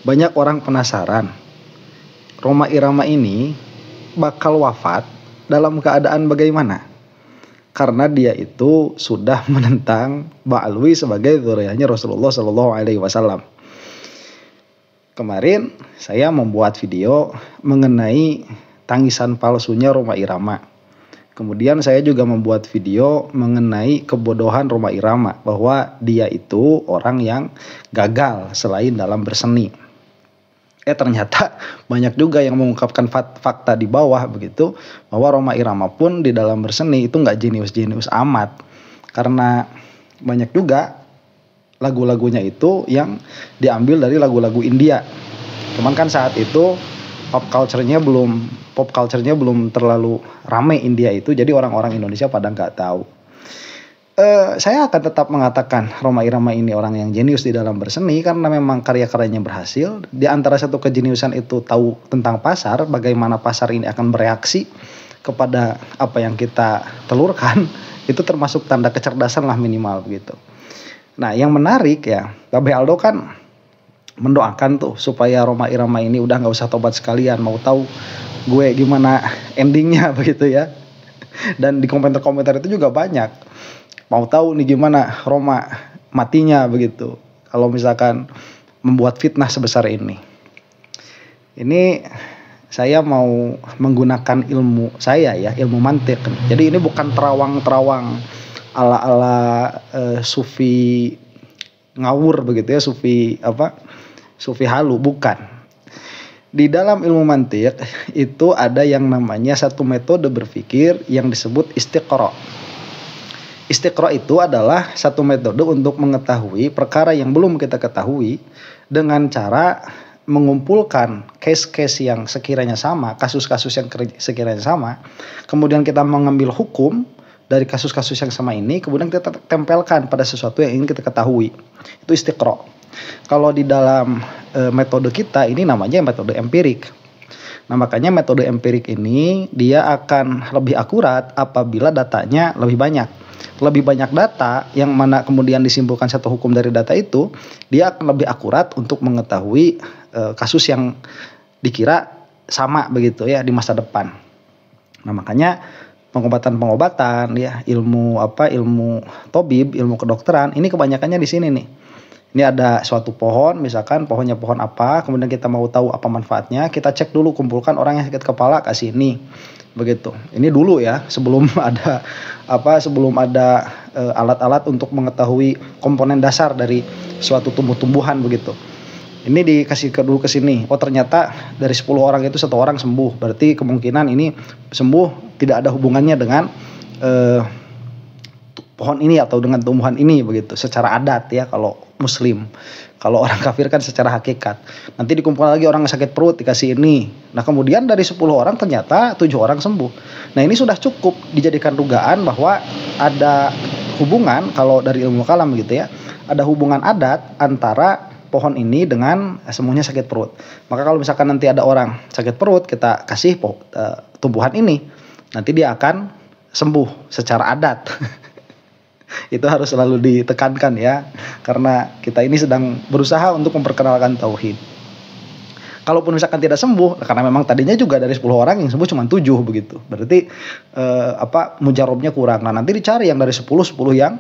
Banyak orang penasaran, Rhoma Irama ini bakal wafat dalam keadaan bagaimana? Karena dia itu sudah menentang Ba'alwi sebagai dzurriyyahnya Rasulullah Shallallahu Alaihi Wasallam. Kemarin saya membuat video mengenai tangisan palsunya Rhoma Irama. Kemudian saya juga membuat video mengenai kebodohan Rhoma Irama, bahwa dia itu orang yang gagal selain dalam berseni. Ternyata banyak juga yang mengungkapkan fakta di bawah begitu, bahwa Rhoma Irama pun di dalam berseni itu nggak jenius-jenius amat, karena banyak juga lagu-lagunya itu yang diambil dari lagu-lagu India. Cuman kan saat itu pop culture-nya belum terlalu ramai India itu, jadi orang-orang Indonesia pada nggak tahu. Saya akan tetap mengatakan Rhoma Irama ini orang yang jenius di dalam berseni, karena memang karya-karyanya berhasil. Di antara satu kejeniusan itu tahu tentang pasar, bagaimana pasar ini akan bereaksi kepada apa yang kita telurkan. Itu termasuk tanda kecerdasan lah minimal begitu. Nah, yang menarik ya, Babe Aldo kan mendoakan tuh supaya Rhoma Irama ini udah nggak usah tobat sekalian, mau tahu gue gimana endingnya begitu ya. Dan di komentar-komentar itu juga banyak, mau tahu nih gimana Rhoma matinya begitu, kalau misalkan membuat fitnah sebesar ini. Ini saya mau menggunakan ilmu saya ya, ilmu mantik. Jadi ini bukan terawang-terawang ala-ala sufi ngawur begitu ya, sufi halu, bukan. Di dalam ilmu mantik itu ada yang namanya satu metode berpikir yang disebut istiqra. Istiqra itu adalah satu metode untuk mengetahui perkara yang belum kita ketahui dengan cara mengumpulkan case-case yang sekiranya sama, kasus-kasus yang sekiranya sama, kemudian kita mengambil hukum dari kasus-kasus yang sama ini, kemudian kita tempelkan pada sesuatu yang ingin kita ketahui. Itu istiqra. Kalau di dalam metode kita ini namanya metode empirik. Nah, makanya metode empirik ini dia akan lebih akurat apabila datanya lebih banyak. Lebih banyak data yang mana kemudian disimpulkan satu hukum dari data itu, dia akan lebih akurat untuk mengetahui kasus yang dikira sama begitu ya di masa depan. Nah, makanya pengobatan ya, ilmu tobib, ilmu kedokteran ini kebanyakannya di sini nih. Ini ada suatu pohon, misalkan pohonnya pohon apa, kemudian kita mau tahu apa manfaatnya, kita cek dulu, kumpulkan orang yang sakit kepala, kasih ini, begitu. Ini dulu ya, sebelum ada alat-alat untuk mengetahui komponen dasar dari suatu tumbuh-tumbuhan begitu. Ini dikasih dulu ke sini. Oh, ternyata dari 10 orang itu 1 orang sembuh. Berarti kemungkinan ini sembuh tidak ada hubungannya dengan pohon ini atau dengan tumbuhan ini begitu, secara adat ya kalau muslim. Kalau orang kafir kan secara hakikat. Nanti dikumpul lagi orang sakit perut dikasih ini. Nah, kemudian dari 10 orang ternyata 7 orang sembuh. Nah, ini sudah cukup dijadikan dugaan bahwa ada hubungan, kalau dari ilmu kalam gitu ya, ada hubungan adat antara pohon ini dengan sembuhnya sakit perut. Maka kalau misalkan nanti ada orang sakit perut, kita kasih tumbuhan ini, nanti dia akan sembuh secara adat. Itu harus selalu ditekankan ya, karena kita ini sedang berusaha untuk memperkenalkan tauhid. Kalaupun misalkan tidak sembuh, karena memang tadinya juga dari 10 orang yang sembuh cuma 7 begitu. Berarti mujarobnya kurang. Nah, nanti dicari yang dari 10 yang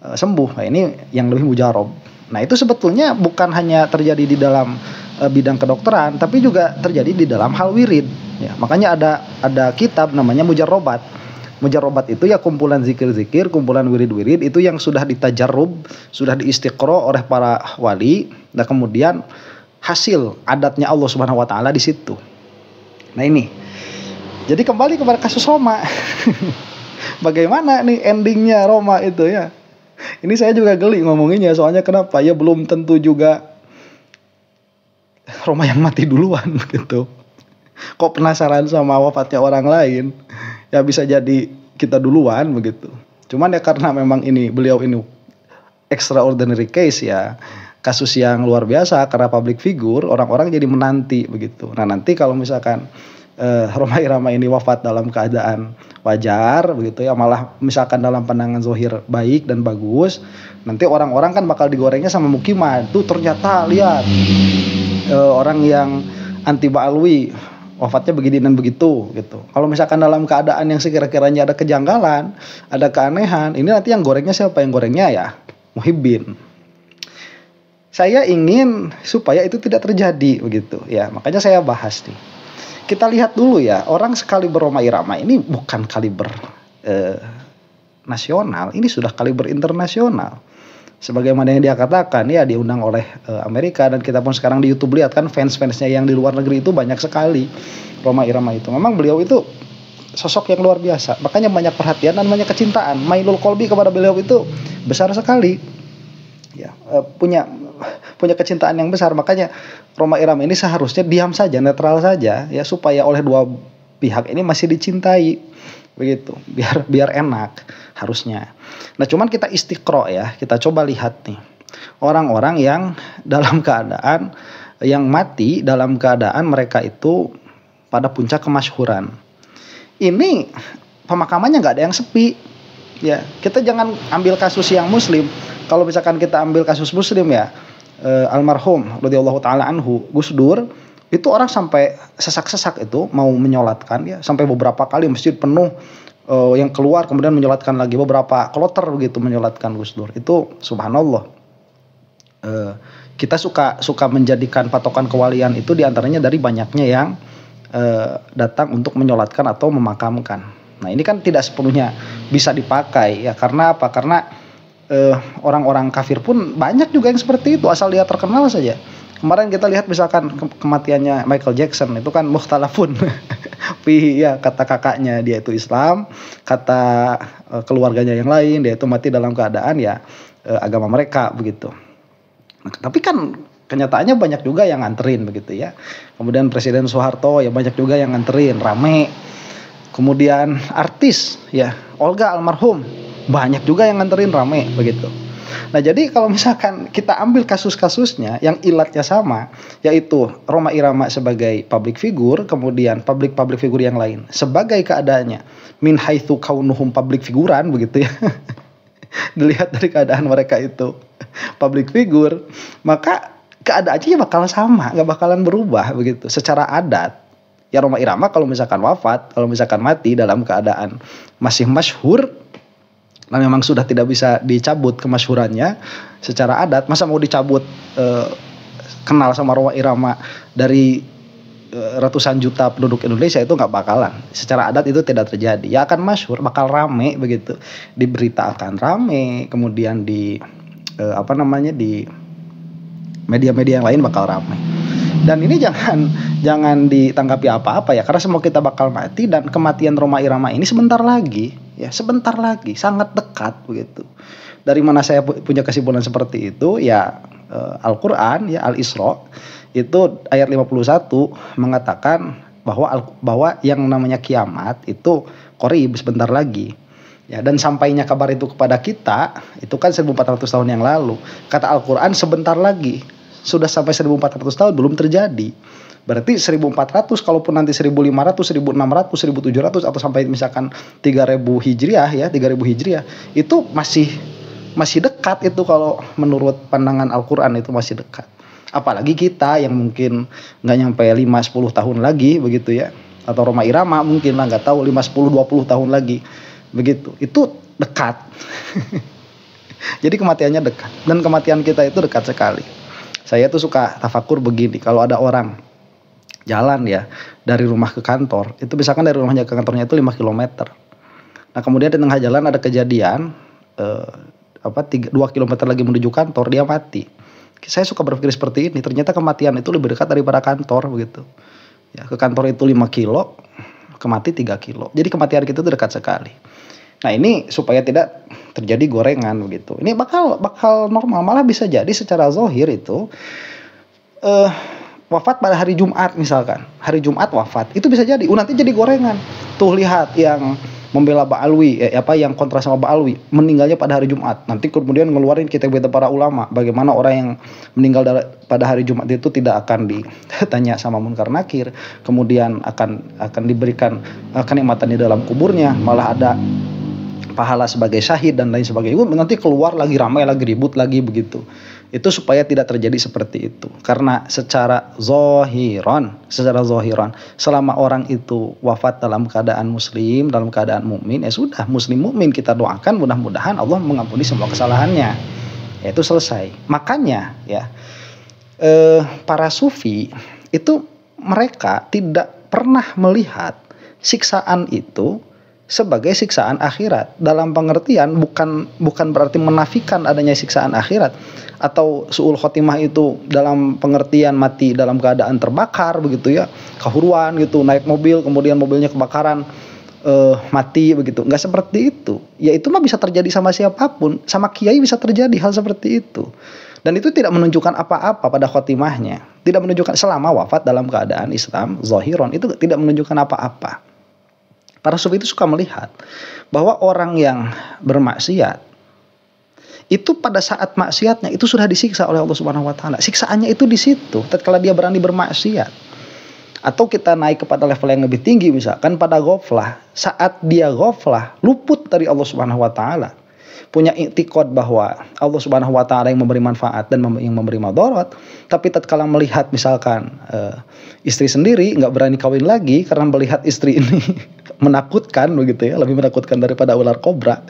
sembuh. Nah, ini yang lebih mujarob. Nah, itu sebetulnya bukan hanya terjadi di dalam bidang kedokteran, tapi juga terjadi di dalam hal wirid ya. Makanya ada kitab namanya Mujarrobat. Mujarrobat itu ya kumpulan zikir-zikir, kumpulan wirid-wirid itu yang sudah ditajarrub, sudah diistiqro oleh para wali. Nah, kemudian hasil adatnya Allah Subhanahu wa taala di situ. Nah, ini. Jadi kembali kepada kasus Rhoma. Bagaimana nih endingnya Rhoma itu ya? Ini saya juga geli ngomonginnya, soalnya kenapa? Ya belum tentu juga Rhoma yang mati duluan gitu. Kok penasaran sama wafatnya orang lain? Ya bisa jadi kita duluan begitu. Cuman ya karena memang beliau ini extraordinary case ya, kasus yang luar biasa karena public figure, orang-orang jadi menanti begitu. Nah, nanti kalau misalkan Rhoma Irama ini wafat dalam keadaan wajar begitu ya, malah misalkan dalam pandangan zohir baik dan bagus, nanti orang-orang kan bakal digorengnya sama Mukiman. Tuh ternyata lihat orang yang anti Ba'alwi wafatnya begini dan begitu gitu. Kalau misalkan dalam keadaan yang sekira-kiranya ada kejanggalan, ada keanehan, ini nanti yang gorengnya siapa? Yang gorengnya ya Muhibbin. Saya ingin supaya itu tidak terjadi begitu ya. Makanya saya bahas nih. Kita lihat dulu ya, orang sekaliber Rhoma Irama ini bukan kaliber nasional, ini sudah kaliber internasional. Sebagaimana yang dia katakan, ya diundang oleh Amerika, dan kita pun sekarang di YouTube lihat kan fans-fansnya yang di luar negeri itu banyak sekali. Rhoma Irama itu memang beliau itu sosok yang luar biasa, makanya banyak perhatian dan banyak kecintaan. Mailul Kolbi kepada beliau itu besar sekali ya, punya kecintaan yang besar. Makanya Rhoma Irama ini seharusnya diam saja, netral saja ya, supaya oleh dua pihak ini masih dicintai begitu, biar enak harusnya. Nah cuman kita istiqro ya, kita coba lihat nih orang-orang yang dalam keadaan yang mati dalam keadaan mereka itu pada puncak kemasyhuran. Ini pemakamannya nggak ada yang sepi ya. Kita jangan ambil kasus yang muslim. Kalau misalkan kita ambil kasus muslim ya, almarhum radhiyallahu taala anhu Gus Dur, itu orang sampai sesak-sesak itu mau menyolatkan ya, sampai beberapa kali masjid penuh, yang keluar kemudian menyolatkan lagi, beberapa kloter begitu menyolatkan Gus Dur. Itu subhanallah. Kita suka menjadikan patokan kewalian itu diantaranya dari banyaknya yang datang untuk menyolatkan atau memakamkan. Nah ini kan tidak sepenuhnya bisa dipakai ya, karena apa? Karena orang-orang kafir pun banyak juga yang seperti itu, asal dia terkenal saja. Kemarin kita lihat misalkan kematiannya Michael Jackson itu kan mukhtalafun ya, kata kakaknya dia itu Islam, kata keluarganya yang lain dia itu mati dalam keadaan ya agama mereka begitu. Tapi kan kenyataannya banyak juga yang nganterin begitu ya. Kemudian Presiden Soeharto ya banyak juga yang nganterin, rame. Kemudian artis ya, Olga almarhum, banyak juga yang nganterin, rame begitu. Nah jadi kalau misalkan kita ambil kasus-kasusnya yang ilatnya sama, yaitu Rhoma Irama sebagai public figure, kemudian public figure yang lain sebagai keadaannya min haitsu kaunuhum public figuran begitu ya. Dilihat dari keadaan mereka itu public figure, maka keadaannya bakal sama, nggak bakalan berubah begitu secara adat. Ya Rhoma Irama kalau misalkan wafat, kalau misalkan mati dalam keadaan masih masyhur, nah memang sudah tidak bisa dicabut kemasyhurannya secara adat, masa mau dicabut kenal sama Rhoma Irama dari ratusan juta penduduk Indonesia, itu nggak bakalan. Secara adat itu tidak terjadi. Ya akan masyhur, bakal rame begitu, di berita akan rame, kemudian di di media-media yang lain bakal rame. Dan ini jangan ditanggapi apa-apa ya, karena semua kita bakal mati, dan kematian Rhoma Irama ini sebentar lagi ya, sebentar lagi, sangat dekat begitu. Dari mana saya punya kesimpulan seperti itu ya, Al-Qur'an ya, Al-Isra itu ayat 51 mengatakan bahwa yang namanya kiamat itu qarib, sebentar lagi. Ya, dan sampainya kabar itu kepada kita itu kan 1400 tahun yang lalu. Kata Al-Qur'an sebentar lagi. Sudah sampai 1400 tahun belum terjadi. Berarti 1400, kalaupun nanti 1500, 1600, 1700 atau sampai misalkan 3000 Hijriah ya, 3000 Hijriah itu masih dekat itu, kalau menurut pandangan Al-Qur'an itu masih dekat. Apalagi kita yang mungkin nggak nyampe 5-10 tahun lagi begitu ya, atau Rhoma Irama mungkin lah nggak tahu 5-10-20 tahun lagi begitu, itu dekat. Jadi kematiannya dekat, dan kematian kita itu dekat sekali. Saya tuh suka tafakur begini, kalau ada orang jalan ya dari rumah ke kantor, itu misalkan dari rumahnya ke kantornya itu 5 km. Nah kemudian di tengah jalan ada kejadian 2 km lagi menuju kantor dia mati. Saya suka berpikir seperti ini, ternyata kematian itu lebih dekat daripada kantor begitu. Ya, ke kantor itu 5 kilo, kemati 3 kilo. Jadi kematian kita itu dekat sekali. Nah ini supaya tidak terjadi gorengan begitu. Ini bakal normal, malah bisa jadi secara zahir itu wafat pada hari Jumat misalkan. Hari Jumat wafat, itu bisa jadi nanti jadi gorengan. Tuh lihat yang membela Ba'alwi, yang kontra sama Ba'alwi, meninggalnya pada hari Jumat. Nanti kemudian ngeluarin kitab para ulama bagaimana orang yang meninggal pada hari Jumat itu tidak akan ditanya sama Munkar Nakir, kemudian akan diberikan kenikmatan di dalam kuburnya, malah ada pahala sebagai syahid dan lain sebagainya. Nanti keluar lagi ramai lagi, ribut lagi begitu. Itu supaya tidak terjadi seperti itu. Karena secara zohiron, selama orang itu wafat dalam keadaan muslim, dalam keadaan mukmin, ya sudah, muslim mukmin kita doakan, mudah-mudahan Allah mengampuni semua kesalahannya. Ya itu selesai. Makanya ya para sufi itu mereka tidak pernah melihat siksaan itu sebagai siksaan akhirat, dalam pengertian bukan berarti menafikan adanya siksaan akhirat, atau suul khotimah itu dalam pengertian mati dalam keadaan terbakar begitu ya, kehuruan gitu, naik mobil kemudian mobilnya kebakaran, mati begitu. Nggak seperti itu. Ya itu mah bisa terjadi sama siapapun, sama kiai bisa terjadi hal seperti itu. Dan itu tidak menunjukkan apa-apa pada khotimahnya, tidak menunjukkan selama wafat dalam keadaan Islam zahiron, itu tidak menunjukkan apa-apa. Para sufi itu suka melihat bahwa orang yang bermaksiat itu pada saat maksiatnya itu sudah disiksa oleh Allah Subhanahu wa taala. Siksaannya itu di situ tatkala dia berani bermaksiat. Atau kita naik kepada level yang lebih tinggi, misalkan pada ghaflah, saat dia ghaflah luput dari Allah Subhanahu wa taala. Punya i'tiqad bahwa Allah Subhanahu wa taala yang memberi manfaat dan yang memberi madarat, tapi tatkala melihat misalkan istri sendiri nggak berani kawin lagi karena melihat istri ini menakutkan begitu ya, lebih menakutkan daripada ular kobra.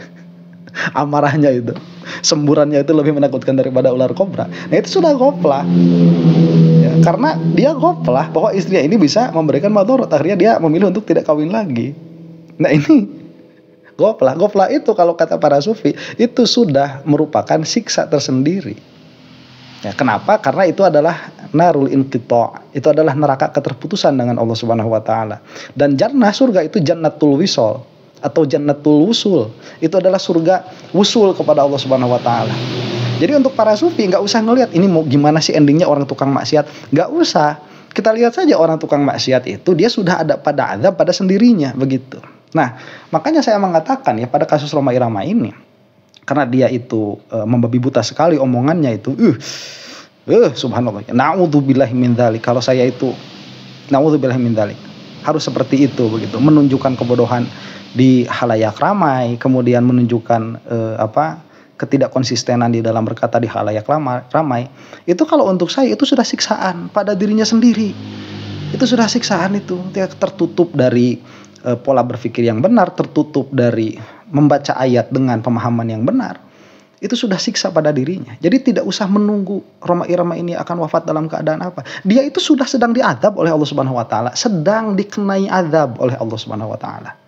Amarahnya itu, semburannya itu lebih menakutkan daripada ular kobra. Nah itu sudah ghaflah. Ya, karena dia ghaflah bahwa istrinya ini bisa memberikan madarat, akhirnya dia memilih untuk tidak kawin lagi. Nah ini ghaflah itu kalau kata para sufi itu sudah merupakan siksa tersendiri. Ya, kenapa? Karena itu adalah narul inqita', itu adalah neraka keterputusan dengan Allah Subhanahu wa taala. Dan jannah, surga itu jannatul wisol atau jannatul wusul, itu adalah surga wusul kepada Allah Subhanahu wa taala. Jadi untuk para sufi nggak usah ngelihat ini mau gimana sih endingnya orang tukang maksiat, nggak usah. Kita lihat saja orang tukang maksiat itu dia sudah ada pada azab pada sendirinya begitu. Nah, makanya saya mengatakan ya pada kasus Rhoma Irama ini, karena dia itu membabi buta sekali omongannya itu, subhanallah. Na'udzubillahi min dzalik. Kalau saya itu na'udzubillahi min dzalik, harus seperti itu begitu, menunjukkan kebodohan di halayak ramai, kemudian menunjukkan ketidakkonsistenan di dalam berkata di halayak ramai. Itu kalau untuk saya itu sudah siksaan pada dirinya sendiri. Itu sudah siksaan itu. Dia tertutup dari pola berpikir yang benar, tertutup dari membaca ayat dengan pemahaman yang benar. Itu sudah siksa pada dirinya. Jadi tidak usah menunggu Rhoma Irama ini akan wafat dalam keadaan apa. Dia itu sudah sedang diazab oleh Allah Subhanahu wa taala, sedang dikenai azab oleh Allah Subhanahu wa taala.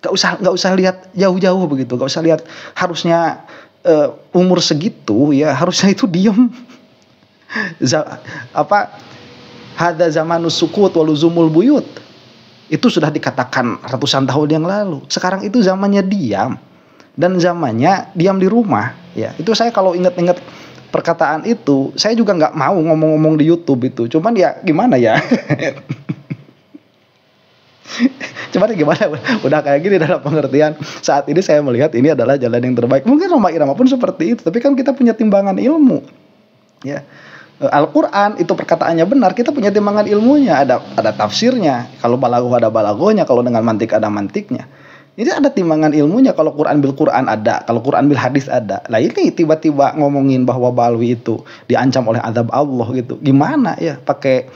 Gak usah lihat jauh-jauh begitu, gak usah lihat harusnya umur segitu ya, harusnya itu diem. Hadza zamanus sukut waluzumul buyut. Itu sudah dikatakan ratusan tahun yang lalu. Sekarang itu zamannya diam, dan zamannya diam di rumah. Ya, itu saya kalau ingat-ingat perkataan itu, saya juga nggak mau ngomong-ngomong di YouTube itu. Cuman ya gimana ya? Cuman gimana? Udah kayak gini dalam pengertian saat ini saya melihat ini adalah jalan yang terbaik. Mungkin Rhoma Irama pun seperti itu, tapi kan kita punya timbangan ilmu. Ya. Al-Quran itu perkataannya benar, kita punya timbangan ilmunya, ada tafsirnya. Kalau balaghah ada balaghahnya, kalau dengan mantik ada mantiknya. Jadi ada timbangan ilmunya. Kalau Quran bil Quran ada, kalau Quran bil hadis ada. Lah ini tiba-tiba ngomongin bahwa Balwi itu diancam oleh azab Allah gitu. Gimana ya pakai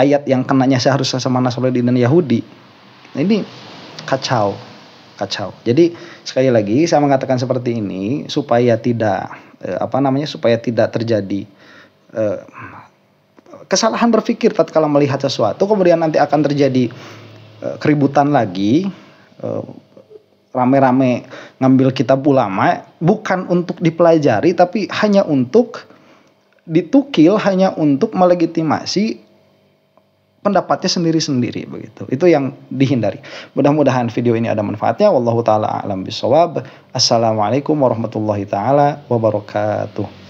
ayat yang kenanya seharusnya sama Nasrani dan Yahudi. Nah, ini kacau. Jadi sekali lagi saya mengatakan seperti ini supaya tidak supaya tidak terjadi kesalahan berpikir tatkala melihat sesuatu, kemudian nanti akan terjadi keributan lagi, rame-rame ngambil kitab ulama bukan untuk dipelajari tapi hanya untuk ditukil, hanya untuk melegitimasi pendapatnya sendiri-sendiri begitu. Itu yang dihindari. Mudah-mudahan video ini ada manfaatnya. Wallahu taala a'lam bishawab. Assalamualaikum warahmatullahi taala wabarakatuh.